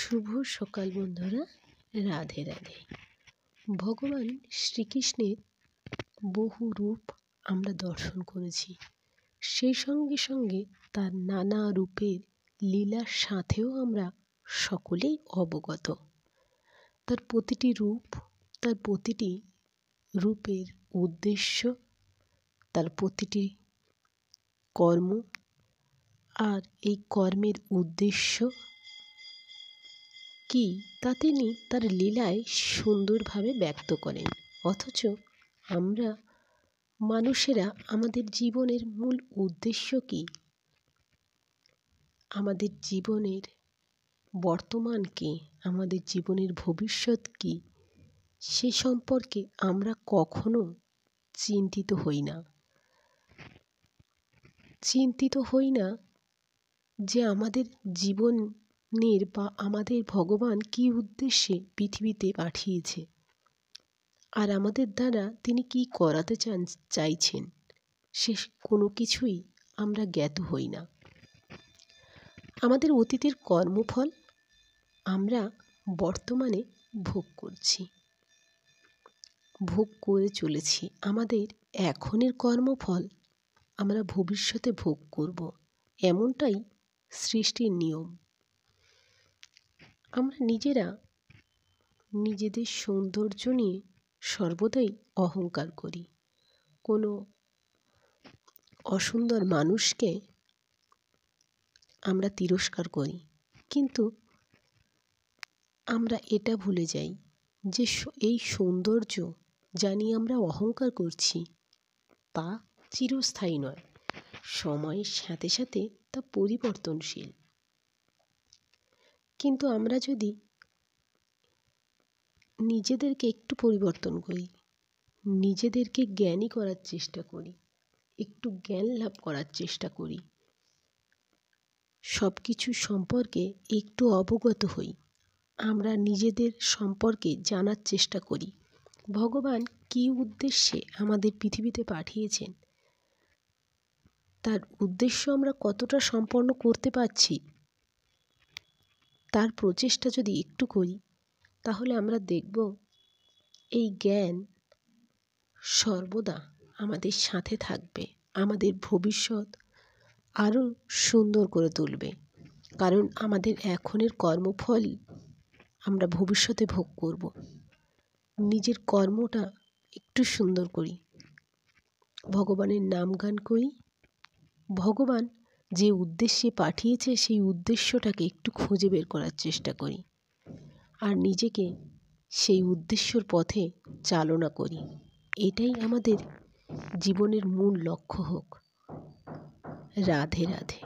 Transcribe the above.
শুভ সকাল বন্ধুরা, রাধে রাধে। ভগবান শ্রীকৃষ্ণের বহু রূপ আমরা দর্শন করেছি, সেই সঙ্গে সঙ্গে তার নানা রূপের লীলার সাথেও আমরা সকলেই অবগত। তার প্রতিটি রূপ, তার প্রতিটি রূপের উদ্দেশ্য, তার প্রতিটি কর্ম, আর এই কর্মের উদ্দেশ্য কি তা তিনি তার লীলায় সুন্দরভাবে ব্যক্ত করেন। অথচ আমরা মানুষেরা আমাদের জীবনের মূল উদ্দেশ্য কি, আমাদের জীবনের বর্তমান কি, আমাদের জীবনের ভবিষ্যৎ কি, সে সম্পর্কে আমরা কখনো চিন্তিত হই না যে আমাদের জীবনের বা আমাদের ভগবান কি উদ্দেশ্যে পৃথিবীতে পাঠিয়েছে, আর আমাদের দ্বারা তিনি কি করাতে চাইছেন, সে কোনো কিছুই আমরা জ্ঞাত হই না। আমাদের অতীতের কর্মফল আমরা বর্তমানে ভোগ করে চলেছি। আমাদের এখনের কর্মফল আমরা ভবিষ্যতে ভোগ করব, এমনটাই সৃষ্টির নিয়ম। আমরা নিজেরা নিজেদের সৌন্দর্য নিয়ে সর্বদাই অহংকার করি। কোনো অসুন্দর মানুষকে আমরা তিরস্কার করি, কিন্তু আমরা এটা ভুলে যাই যে এই সৌন্দর্য যা নিয়ে আমরা অহংকার করছি তা চিরস্থায়ী নয়, সময়ের সাথে সাথে তা পরিবর্তনশীল। কিন্তু আমরা যদি নিজেদেরকে একটু পরিবর্তন করি, নিজেদেরকে জ্ঞানী করার চেষ্টা করি, একটু জ্ঞান লাভ করার চেষ্টা করি, সব কিছু সম্পর্কে একটু অবগত হই, আমরা নিজেদের সম্পর্কে জানার চেষ্টা করি, ভগবান কী উদ্দেশ্যে আমাদের পৃথিবীতে পাঠিয়েছেন, তার উদ্দেশ্য আমরা কতটা সম্পন্ন করতে পারছি, তার প্রচেষ্টা যদি একটু করি, তাহলে আমরা দেখব এই জ্ঞান সর্বদা আমাদের সাথে থাকবে, আমাদের ভবিষ্যৎ আরও সুন্দর করে তুলবে। কারণ আমাদের এখনের কর্মফল আমরা ভবিষ্যতে ভোগ করব। নিজের কর্মটা একটু সুন্দর করি, ভগবানের নাম গান করি, ভগবান যে উদ্দেশ্যে পাঠিয়েছে সেই উদ্দেশ্যটাকে একটু খুঁজে বের করার চেষ্টা করি, আর নিজেকে সেই উদ্দেশ্যর পথে চালনা করি। এটাই আমাদের জীবনের মূল লক্ষ্য হোক। রাধে রাধে।